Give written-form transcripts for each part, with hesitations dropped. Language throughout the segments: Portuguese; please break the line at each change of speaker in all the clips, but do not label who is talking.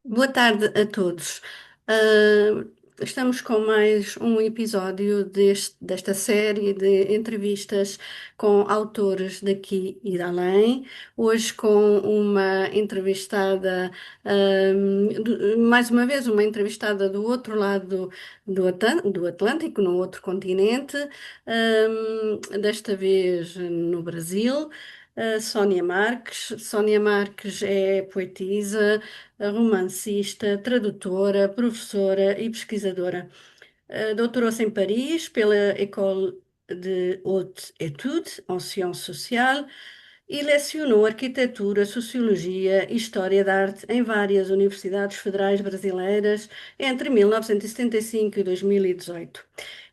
Boa tarde a todos. Ah, Estamos com mais um episódio desta série de entrevistas com autores daqui e de além. Hoje com uma entrevistada, mais uma vez, uma entrevistada do outro lado do Atlântico, no outro continente, desta vez no Brasil. Sónia Marques. Sónia Marques é poetisa, romancista, tradutora, professora e pesquisadora. Doutorou-se em Paris pela École de Haute Études en Sciences Sociales e lecionou arquitetura, sociologia e história da arte em várias universidades federais brasileiras entre 1975 e 2018.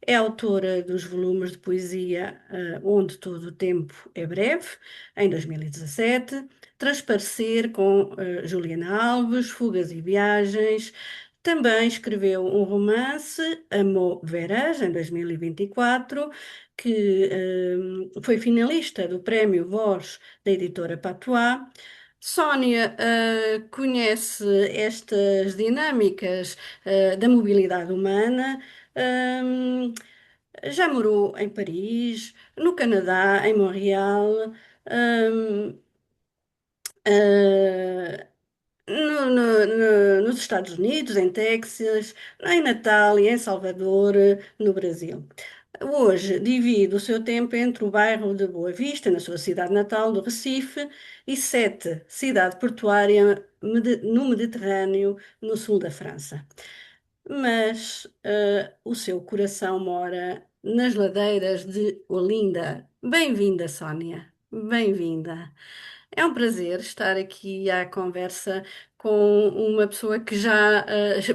É autora dos volumes de poesia Onde Todo o Tempo é Breve, em 2017, Transparecer com Juliana Alves, Fugas e Viagens. Também escreveu um romance, Amor Veras, em 2024, que foi finalista do Prémio Voz da editora Patois. Sónia conhece estas dinâmicas da mobilidade humana. hum, já morou em Paris, no Canadá, em Montreal, hum, ah, nos Estados Unidos, em Texas, em Natal e em Salvador, no Brasil. Hoje divide o seu tempo entre o bairro de Boa Vista, na sua cidade natal, do Recife, e Sete, cidade portuária no Mediterrâneo, no sul da França. Mas o seu coração mora nas ladeiras de Olinda. Bem-vinda, Sónia. Bem-vinda. É um prazer estar aqui à conversa com uma pessoa que já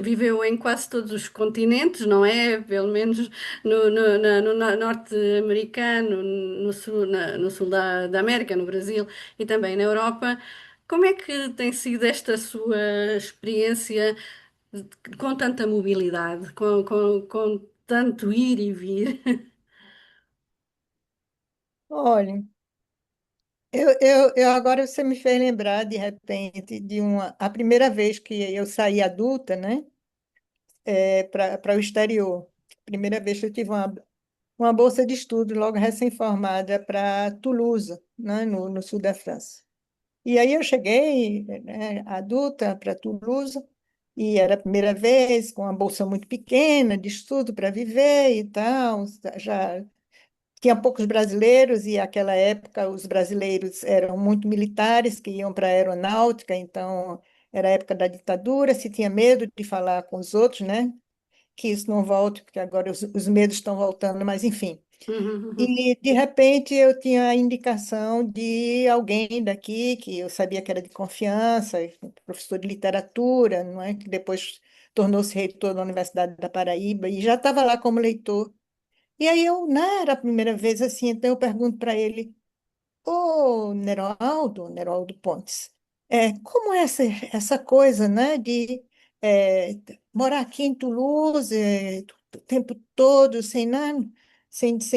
viveu em quase todos os continentes, não é? Pelo menos no norte-americano, no sul da América, no Brasil e também na Europa. Como é que tem sido esta sua experiência com tanta mobilidade, com tanto ir e vir?
Olha, eu agora você me fez lembrar de repente a primeira vez que eu saí adulta, né, para o exterior. Primeira vez que eu tive uma bolsa de estudo logo recém-formada para Toulouse, né, no sul da França. E aí eu cheguei, né, adulta para Toulouse e era a primeira vez com uma bolsa muito pequena de estudo para viver e tal, já tinha poucos brasileiros e naquela época os brasileiros eram muito militares que iam para a aeronáutica, então era a época da ditadura, se tinha medo de falar com os outros, né? Que isso não volte, porque agora os medos estão voltando, mas enfim. E de repente eu tinha a indicação de alguém daqui que eu sabia que era de confiança, professor de literatura, não é? Que depois tornou-se reitor da Universidade da Paraíba e já estava lá como leitor. E aí eu, não era a primeira vez assim, então eu pergunto para ele, ô Neroaldo Pontes, como é essa coisa, né, de é, morar aqui em Toulouse o tempo todo, sem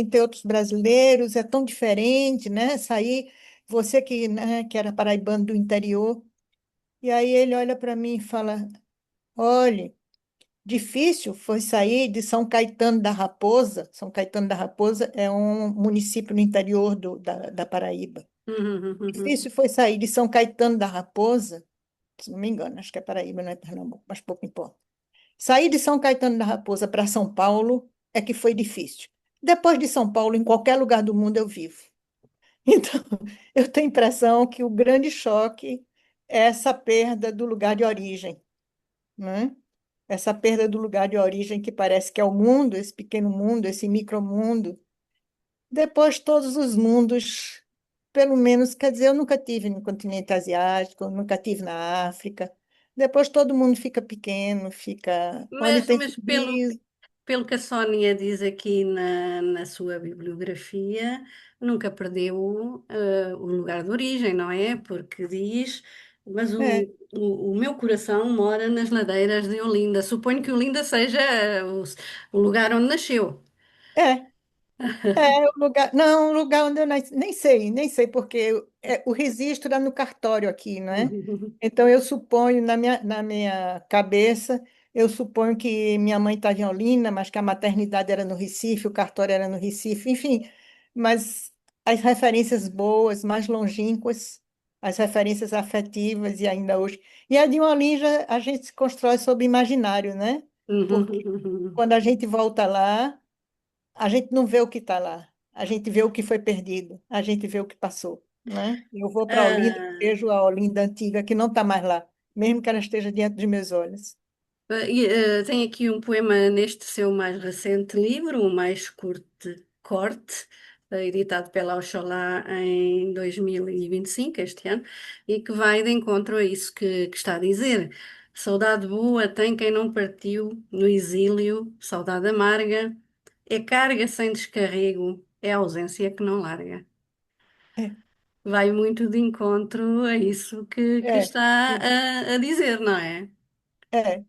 ter outros brasileiros, é tão diferente, né, sair, você que, né, que era paraibano do interior, e aí ele olha para mim e fala, olhe, difícil foi sair de São Caetano da Raposa. São Caetano da Raposa é um município no interior da Paraíba. Difícil foi sair de São Caetano da Raposa, se não me engano, acho que é Paraíba, não é Pernambuco, mas pouco importa. Sair de São Caetano da Raposa para São Paulo é que foi difícil. Depois de São Paulo, em qualquer lugar do mundo eu vivo. Então, eu tenho a impressão que o grande choque é essa perda do lugar de origem, né? Essa perda do lugar de origem que parece que é o mundo, esse pequeno mundo, esse micromundo. Depois, todos os mundos, pelo menos, quer dizer, eu nunca tive no continente asiático, eu nunca tive na África. Depois, todo mundo fica pequeno, fica onde tem
Mas
sorriso.
pelo que a Sónia diz aqui na sua bibliografia, nunca perdeu o lugar de origem, não é? Porque diz, mas
É,
o meu coração mora nas ladeiras de Olinda. Suponho que Olinda seja o lugar onde nasceu.
é. É o lugar, não, o lugar onde eu nasci, nem sei, porque o registro é no cartório aqui, né? Então eu suponho, na minha cabeça, eu suponho que minha mãe estava em Olinda, mas que a maternidade era no Recife, o cartório era no Recife, enfim, mas as referências boas, mais longínquas, as referências afetivas e ainda hoje. E a de Olinda a gente se constrói sob imaginário, né? Porque quando a gente volta lá, a gente não vê o que está lá, a gente vê o que foi perdido, a gente vê o que passou, né? Eu vou para Olinda,
Ah,
vejo a Olinda antiga que não está mais lá, mesmo que ela esteja diante dos meus olhos.
tem aqui um poema neste seu mais recente livro, o mais curto corte, editado pela Oxalá em 2025, este ano, e que vai de encontro a isso que está a dizer. Saudade boa tem quem não partiu no exílio, saudade amarga, é carga sem descarrego, é ausência que não larga.
É,
Vai muito de encontro a isso que
é,
está a dizer, não é?
é.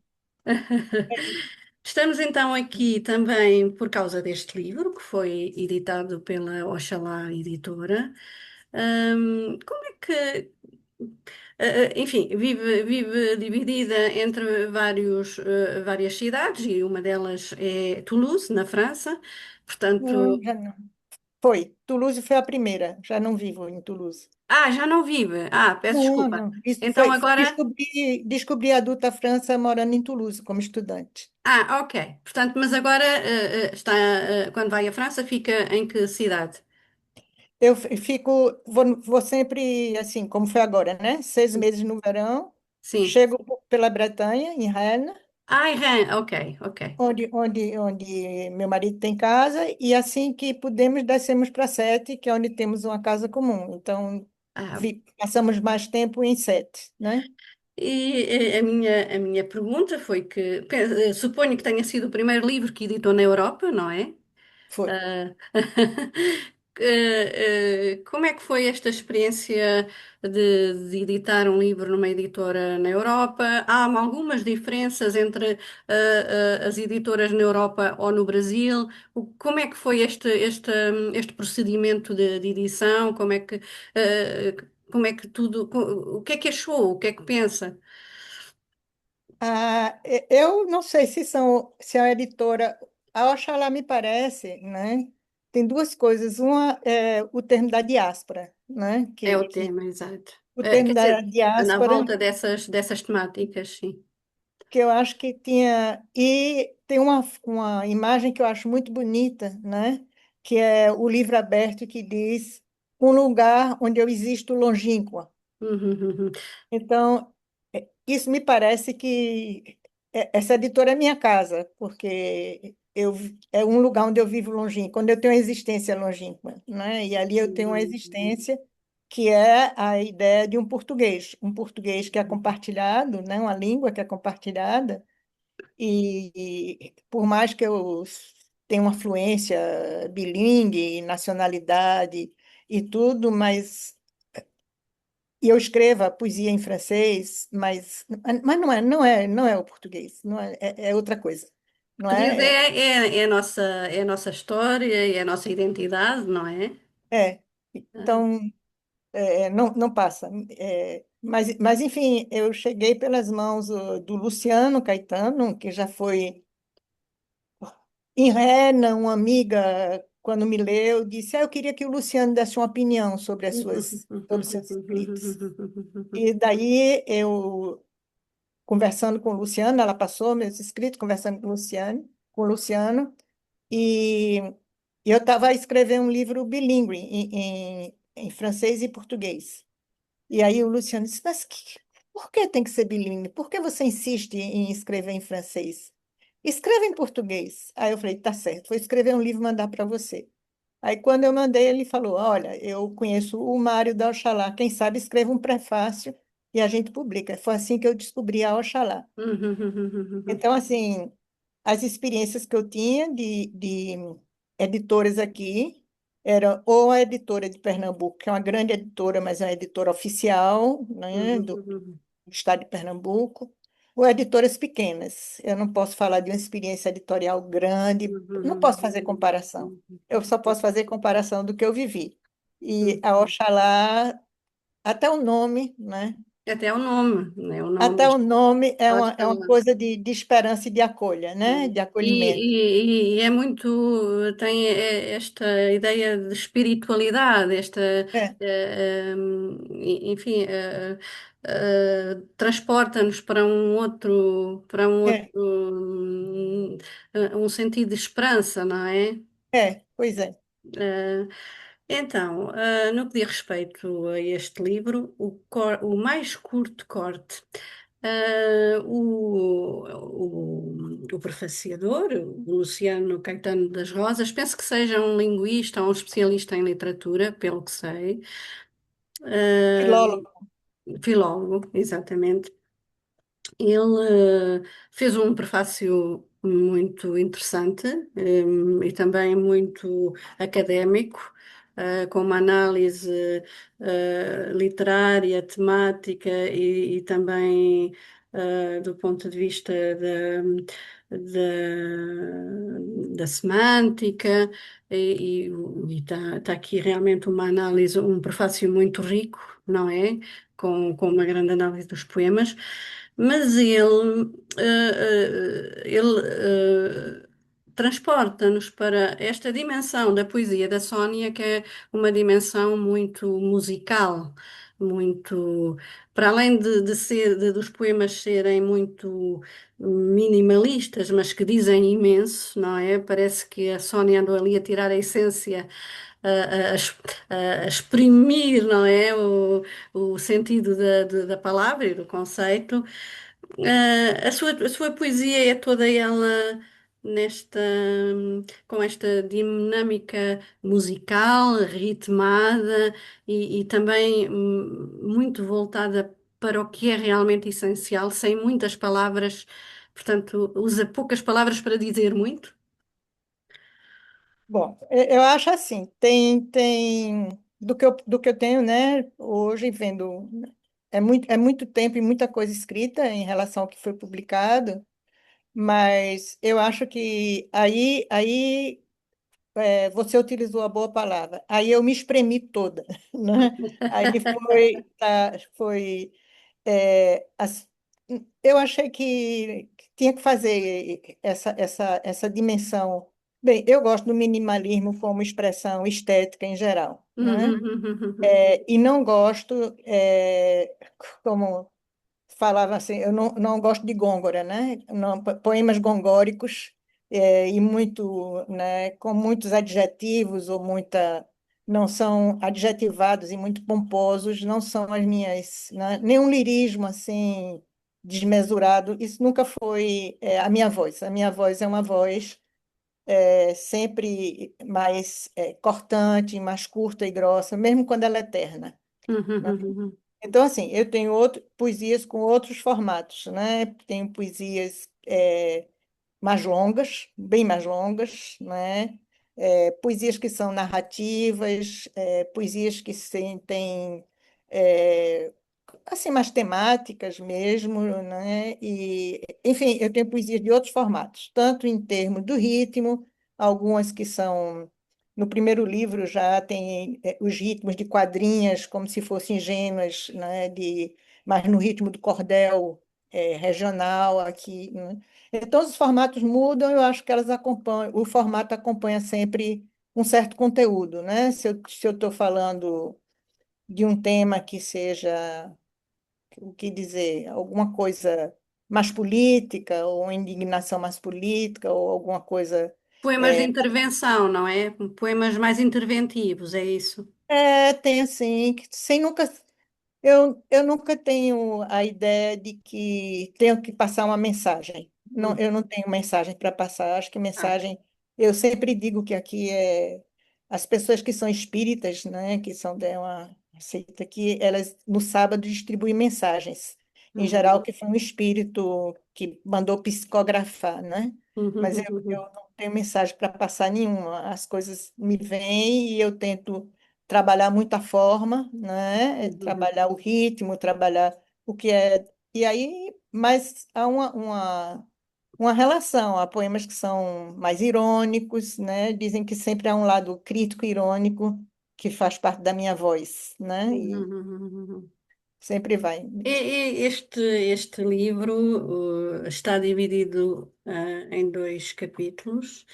Estamos então aqui também por causa deste livro, que foi editado pela Oxalá Editora. Como é que, enfim, vive dividida entre várias cidades e uma delas é Toulouse, na França. Portanto,
Já não. Foi. Toulouse foi a primeira, já não vivo em Toulouse.
já não vive. Peço
Não,
desculpa.
não. Isso
Então agora,
descobri a adulta França morando em Toulouse como estudante.
ok. Portanto, mas agora quando vai à França, fica em que cidade?
Vou sempre assim, como foi agora, né? 6 meses no verão,
Sim.
chego pela Bretanha, em Rennes,
Rennes, ok, ok.
onde meu marido tem casa, e assim que podemos, descemos para Sete, que é onde temos uma casa comum. Então,
Ah,
passamos mais tempo em Sete, né?
a minha pergunta foi que, suponho que tenha sido o primeiro livro que editou na Europa, não é?
Foi.
Ah, como é que foi esta experiência de editar um livro numa editora na Europa? Há algumas diferenças entre as editoras na Europa ou no Brasil? Como é que foi este procedimento de edição? Como é que tudo, o que é que achou? O que é que pensa?
Eu não sei se a editora, a Oxalá me parece, né? Tem duas coisas. Uma é o termo da diáspora, né?
É o tema, exato.
O termo
Quer
da
dizer, na
diáspora
volta dessas temáticas, sim.
que eu acho que tinha. E tem uma imagem que eu acho muito bonita, né? Que é o livro aberto que diz um lugar onde eu existo longínqua.
Uhum.
Então, isso me parece que essa editora é minha casa, porque é um lugar onde eu vivo longínquo, quando eu tenho uma existência longínqua, né? E ali eu tenho uma
Uhum.
existência que é a ideia de um português que é compartilhado, né? Uma língua que é compartilhada, e por mais que eu tenha uma fluência bilíngue, nacionalidade e tudo, e eu escrevo a poesia em francês, mas não é o português, não é outra coisa. Não
Português
é,
é a nossa história, é a nossa identidade, não é?
então, não passa. Mas, enfim, eu cheguei pelas mãos do Luciano Caetano, que já foi em Rena, uma amiga, quando me leu, disse: eu queria que o Luciano desse uma opinião sobre os seus escritos. E daí eu conversando com o Luciano, ela passou meus escritos, conversando com o Luciano, e eu estava a escrever um livro bilíngue em francês e português. E aí o Luciano disse, por que tem que ser bilíngue? Por que você insiste em escrever em francês? Escreva em português. Aí eu falei, tá certo, vou escrever um livro e mandar para você. Aí quando eu mandei, ele falou, olha, eu conheço o Mário da Oxalá, quem sabe escreva um prefácio e a gente publica. Foi assim que eu descobri a Oxalá. Então, assim, as experiências que eu tinha de editoras aqui era ou a editora de Pernambuco, que é uma grande editora, mas é uma editora oficial, né, do estado de Pernambuco, ou editoras pequenas. Eu não posso falar de uma experiência editorial grande, não posso fazer comparação. Eu só posso fazer comparação do que eu vivi. E a
Uhum.
Oxalá, até o nome, né?
Até o nome, né? O nome
Até o nome é uma
Oxalá.
coisa de esperança e de acolha, né? De acolhimento.
E é muito, tem esta ideia de espiritualidade, esta,
É,
enfim, transporta-nos para um
é,
outro, um sentido de esperança, não é?
pois é.
Eh, então, no que diz respeito a este livro, o mais curto corte, o prefaciador, o Luciano Caetano das Rosas, penso que seja um linguista ou um especialista em literatura, pelo que sei,
Filólogo.
filólogo, exatamente. Ele fez um prefácio muito interessante, e também muito académico, com uma análise literária, temática e também do ponto de vista da semântica, e está aqui realmente uma análise, um prefácio muito rico, não é? Com uma grande análise dos poemas. Mas transporta-nos para esta dimensão da poesia da Sónia, que é uma dimensão muito musical, muito, para além dos poemas serem muito minimalistas, mas que dizem imenso, não é? Parece que a Sónia andou ali a tirar a essência, a exprimir, não é? O sentido da palavra e do conceito. A sua poesia é toda ela nesta, com esta dinâmica musical, ritmada e também muito voltada para o que é realmente essencial, sem muitas palavras, portanto, usa poucas palavras para dizer muito.
Bom, eu acho assim, do que eu tenho, né, hoje vendo, é muito tempo e muita coisa escrita em relação ao que foi publicado, mas eu acho que você utilizou a boa palavra, aí eu me espremi toda, né? Aí foi eu achei que tinha que fazer essa dimensão. Bem, eu gosto do minimalismo como expressão estética em geral, né? E não gosto, como falava assim, eu não gosto de gôngora, né? Não, poemas gongóricos, e muito, né, com muitos adjetivos ou muita, não são adjetivados e muito pomposos, não são as minhas, né? Nenhum lirismo assim desmesurado, isso nunca foi, a minha voz. A minha voz é uma voz sempre mais cortante, mais curta e grossa, mesmo quando ela é terna, né? Então, assim, eu tenho poesias com outros formatos, né? Tenho poesias mais longas, bem mais longas, né? Poesias que são narrativas, poesias que têm, é, assim, mais temáticas mesmo, né? E, enfim, eu tenho poesias de outros formatos, tanto em termos do ritmo, algumas que são no primeiro livro já tem os ritmos de quadrinhas, como se fossem ingênuas, né, mas no ritmo do cordel regional aqui, né? Então, os formatos mudam, eu acho que elas acompanham, o formato acompanha sempre um certo conteúdo, né? Se eu estou falando de um tema que seja, o que dizer, alguma coisa mais política, ou indignação mais política, ou alguma coisa.
Poemas de
é,
intervenção, não é? Poemas mais interventivos, é isso.
Tem assim, sem nunca. Eu nunca tenho a ideia de que tenho que passar uma mensagem. Não,
Hum.
eu não tenho mensagem para passar. Acho que
Ah.
mensagem. Eu sempre digo que aqui as pessoas que são espíritas, né, que são de uma seita aqui, elas no sábado distribuem mensagens. Em geral,
Uhum.
que foi um espírito que mandou psicografar, né? Mas eu
Uhum.
não tenho mensagem para passar nenhuma. As coisas me vêm e eu tento trabalhar muita forma, né?
Uhum.
Trabalhar o ritmo, trabalhar o que é. E aí mas há uma relação. Há poemas que são mais irônicos, né? Dizem que sempre há um lado crítico e irônico que faz parte da minha voz, né? E
Uhum.
sempre vai.
Este livro, está dividido, em dois capítulos.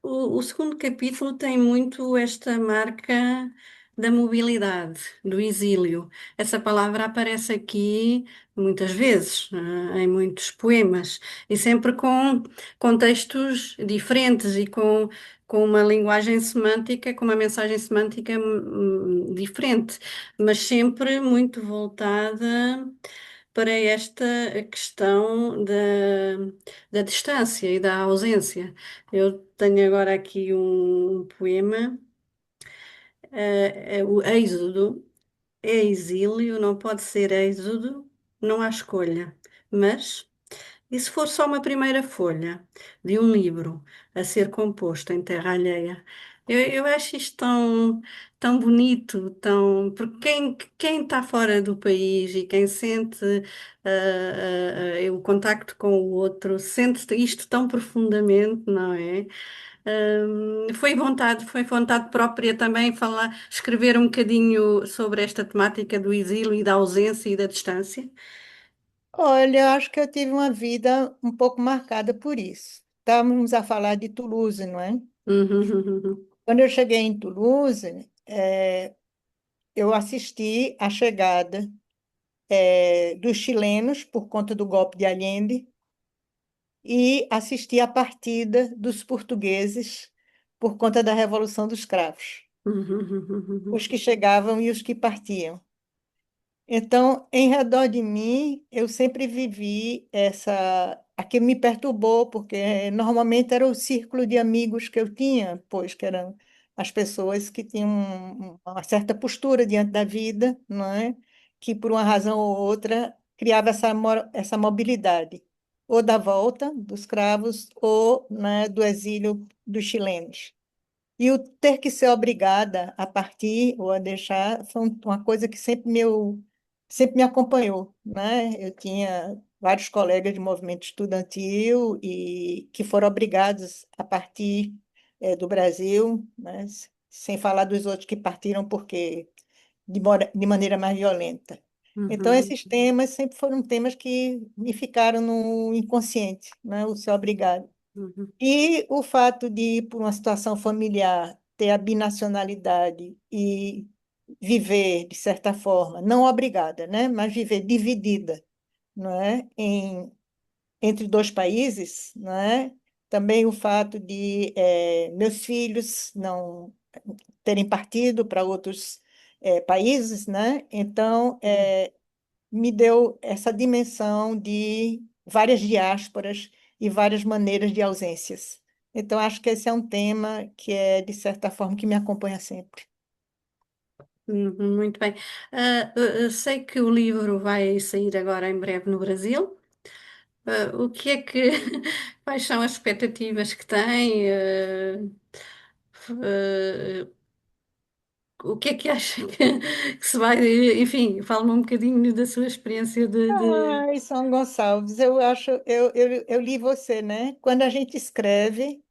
O segundo capítulo tem muito esta marca da mobilidade, do exílio. Essa palavra aparece aqui muitas vezes, em muitos poemas, e sempre com contextos diferentes e com uma linguagem semântica, com uma mensagem semântica diferente, mas sempre muito voltada para esta questão da distância e da ausência. Eu tenho agora aqui um poema, é o Êxodo. É exílio, não pode ser êxodo, não há escolha. Mas, e se for só uma primeira folha de um livro a ser composto em terra alheia? Eu acho isto tão bonito, porque quem está fora do país e quem sente o contacto com o outro, sente isto tão profundamente, não é? Foi vontade própria também falar, escrever um bocadinho sobre esta temática do exílio e da ausência e da distância.
Olha, eu acho que eu tive uma vida um pouco marcada por isso. Estávamos a falar de Toulouse, não é?
Uhum,
Quando eu cheguei em Toulouse, eu assisti à chegada, dos chilenos por conta do golpe de Allende e assisti à partida dos portugueses por conta da Revolução dos Cravos,
uhum,
os que chegavam e os que partiam. Então, em redor de mim, eu sempre vivi essa. Aquilo me perturbou, porque normalmente era o círculo de amigos que eu tinha, pois que eram as pessoas que tinham uma certa postura diante da vida, não é? Que por uma razão ou outra criava essa mobilidade, ou da volta dos escravos, ou, né, do exílio dos chilenos. E o ter que ser obrigada a partir ou a deixar foi uma coisa que sempre me acompanhou, né? Eu tinha vários colegas de movimento estudantil e que foram obrigados a partir do Brasil, né? Sem falar dos outros que partiram porque de maneira mais violenta. Então,
uhum,
esses temas sempre foram temas que me ficaram no inconsciente, né? O ser obrigado.
uhum,
E o fato de, por uma situação familiar, ter a binacionalidade e viver, de certa forma, não obrigada, né, mas viver dividida, não é, entre dois países, não é? Também o fato de meus filhos não terem partido para outros países, né? Então, me deu essa dimensão de várias diásporas e várias maneiras de ausências. Então, acho que esse é um tema que é, de certa forma, que me acompanha sempre.
muito bem. Sei que o livro vai sair agora em breve no Brasil. O que é que, quais são as expectativas que tem? Uh, o que é que acha que se vai, enfim, fala-me um bocadinho da sua experiência de...
Ai, São Gonçalves, eu acho, eu li você, né? Quando a gente escreve,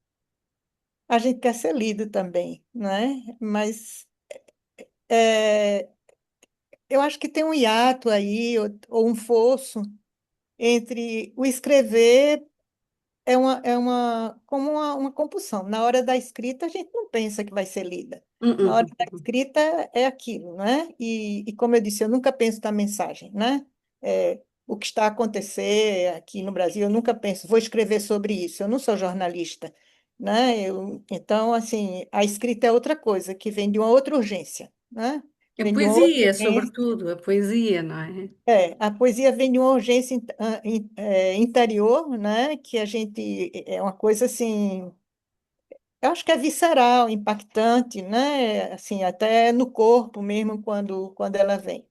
a gente quer ser lido também, né? Mas é, eu acho que tem um hiato aí, ou um fosso, entre o escrever como uma compulsão. Na hora da escrita, a gente não pensa que vai ser lida. Na hora da escrita é aquilo, né? E como eu disse, eu nunca penso na mensagem, né? O que está a acontecer aqui no Brasil, eu nunca penso, vou escrever sobre isso. Eu não sou jornalista, né? Então, assim, a escrita é outra coisa, que vem de uma outra urgência, né?
A
Vem de uma outra
poesia,
urgência.
sobretudo, a poesia, não é?
A poesia vem de uma urgência interior, né? Que a gente é uma coisa assim, eu acho que é visceral, impactante, né? Assim, até no corpo mesmo quando ela vem.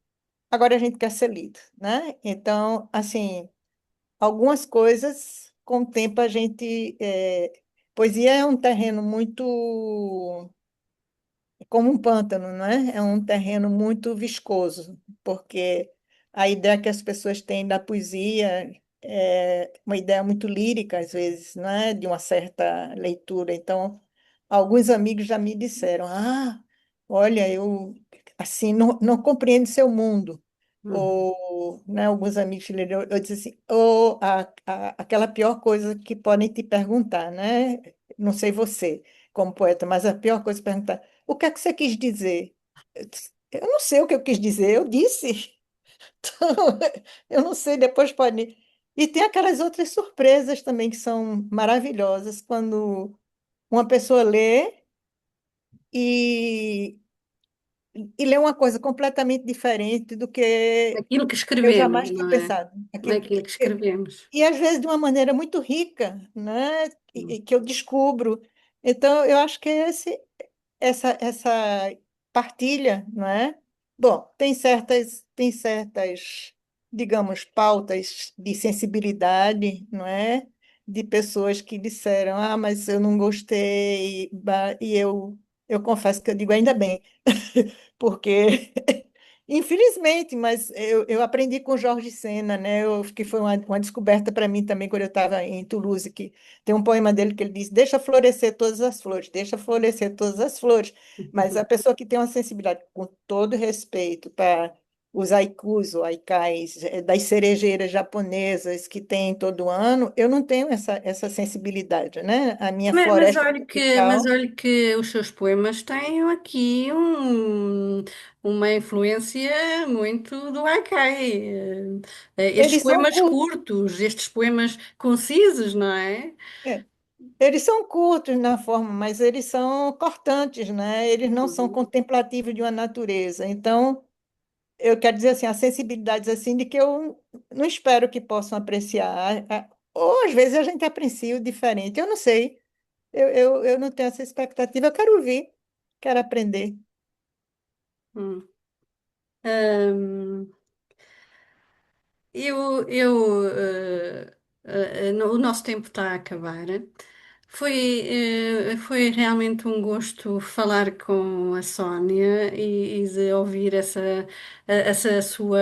Agora a gente quer ser lido, né? Então, assim, algumas coisas com o tempo a gente poesia é um terreno muito como um pântano, né? É um terreno muito viscoso, porque a ideia que as pessoas têm da poesia é uma ideia muito lírica, às vezes, não é? De uma certa leitura. Então, alguns amigos já me disseram: Ah, olha, eu assim não compreendo seu mundo.
Hum.
Ou, né, alguns amigos chilenos, eu disse assim, ou aquela pior coisa que podem te perguntar, né? Não sei você, como poeta, mas a pior coisa é perguntar: o que é que você quis dizer? Eu não sei o que eu quis dizer, eu disse. Então, eu não sei, depois pode. E tem aquelas outras surpresas também que são maravilhosas, quando uma pessoa lê e, e lê uma coisa completamente diferente do que
Aquilo que
eu
escrevemos,
jamais tinha
não é?
pensado.
Aquilo que escrevemos.
E às vezes de uma maneira muito rica, né? E que eu descubro. Então, eu acho que essa partilha, não é? Bom, tem certas, digamos, pautas de sensibilidade, não é? De pessoas que disseram, ah, mas eu não gostei, e eu confesso que eu digo ainda bem, porque infelizmente, mas eu aprendi com Jorge Sena, né? Que foi uma descoberta para mim também quando eu estava em Toulouse, que tem um poema dele que ele diz: Deixa florescer todas as flores, deixa florescer todas as flores. Mas a pessoa que tem uma sensibilidade, com todo respeito para os haikus ou haikais das cerejeiras japonesas que tem todo ano, eu não tenho essa sensibilidade, né? A minha floresta
Mas
tropical,
olha que os seus poemas têm aqui uma influência muito do Haikai. Estes
eles são
poemas
curtos.
curtos, estes poemas concisos, não é?
Eles são curtos na forma, mas eles são cortantes, né? Eles não são
Uhum.
contemplativos de uma natureza. Então, eu quero dizer assim, a sensibilidades assim de que eu não espero que possam apreciar. Ou às vezes a gente aprecia o diferente. Eu não sei. Eu não tenho essa expectativa. Eu quero ouvir, quero aprender.
Hum. Ahm, o nosso tempo está a acabar. Foi realmente um gosto falar com a Sónia e de ouvir essa sua,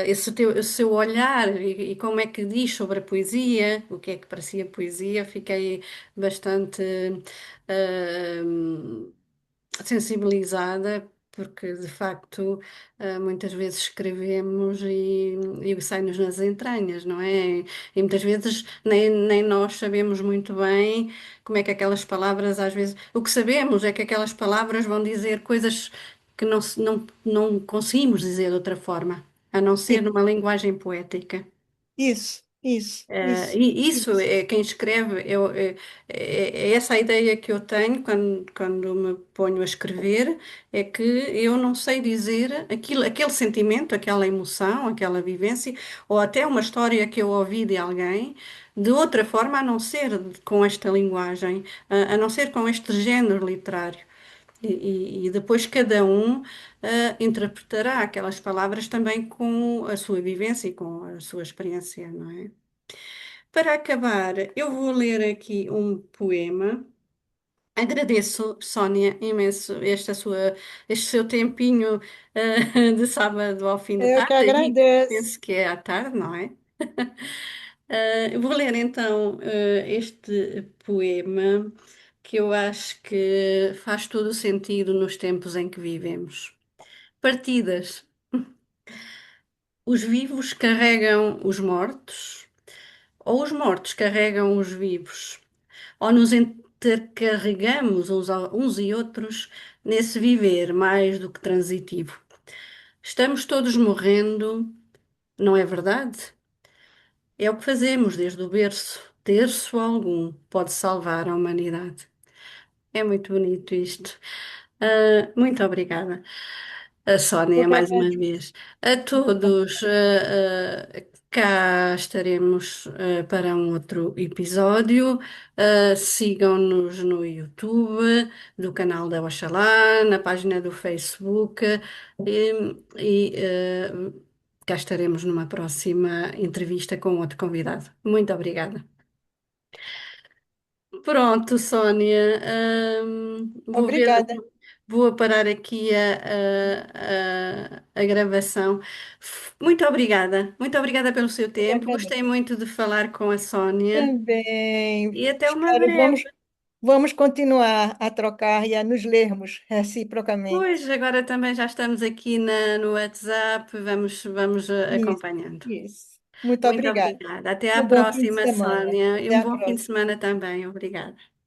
esse seu olhar e como é que diz sobre a poesia, o que é que parecia poesia. Fiquei bastante uh, sensibilizada, porque de facto muitas vezes escrevemos e sai-nos nas entranhas, não é? E muitas vezes nem nós sabemos muito bem como é que aquelas palavras, às vezes, o que sabemos é que aquelas palavras vão dizer coisas que não conseguimos dizer de outra forma, a não ser
Sim,
numa linguagem poética.
isso, isso, isso,
E isso
isso.
é quem escreve, é essa a ideia que eu tenho quando me ponho a escrever, é que eu não sei dizer aquele sentimento, aquela emoção, aquela vivência, ou até uma história que eu ouvi de alguém, de outra forma, a não ser com esta linguagem, a não ser com este género literário. E depois cada um interpretará aquelas palavras também com a sua vivência e com a sua experiência, não é? Para acabar, eu vou ler aqui um poema. Agradeço, Sónia, imenso este seu tempinho, de sábado ao fim de
Eu
tarde,
que
aí
agradeço.
penso que é à tarde, não é? Eu vou ler então, este poema que eu acho que faz todo o sentido nos tempos em que vivemos. Partidas. Os vivos carregam os mortos, ou os mortos carregam os vivos. Ou nos intercarregamos uns e outros nesse viver mais do que transitivo. Estamos todos morrendo, não é verdade? É o que fazemos desde o berço. Terço algum pode salvar a humanidade. É muito bonito isto. Muito obrigada, a
Eu
Sónia,
que
mais uma
agradeço.
vez. A todos, cá estaremos, para um outro episódio. Sigam-nos no YouTube, do canal da Oxalá, na página do Facebook e cá estaremos numa próxima entrevista com outro convidado. Muito obrigada. Pronto, Sónia, vou ver,
Obrigada.
vou parar aqui a gravação. Muito obrigada pelo seu
Eu que
tempo. Gostei
agradeço.
muito de falar com a Sónia
Também
e até uma
espero,
breve.
vamos continuar a trocar e a nos lermos reciprocamente.
Pois, agora também já estamos aqui no WhatsApp, vamos
Isso,
acompanhando.
isso. Muito
Muito
obrigada.
obrigada. Até à
Um bom fim de
próxima,
semana.
Sónia, e
Até
um
a
bom fim de
próxima.
semana também. Obrigada.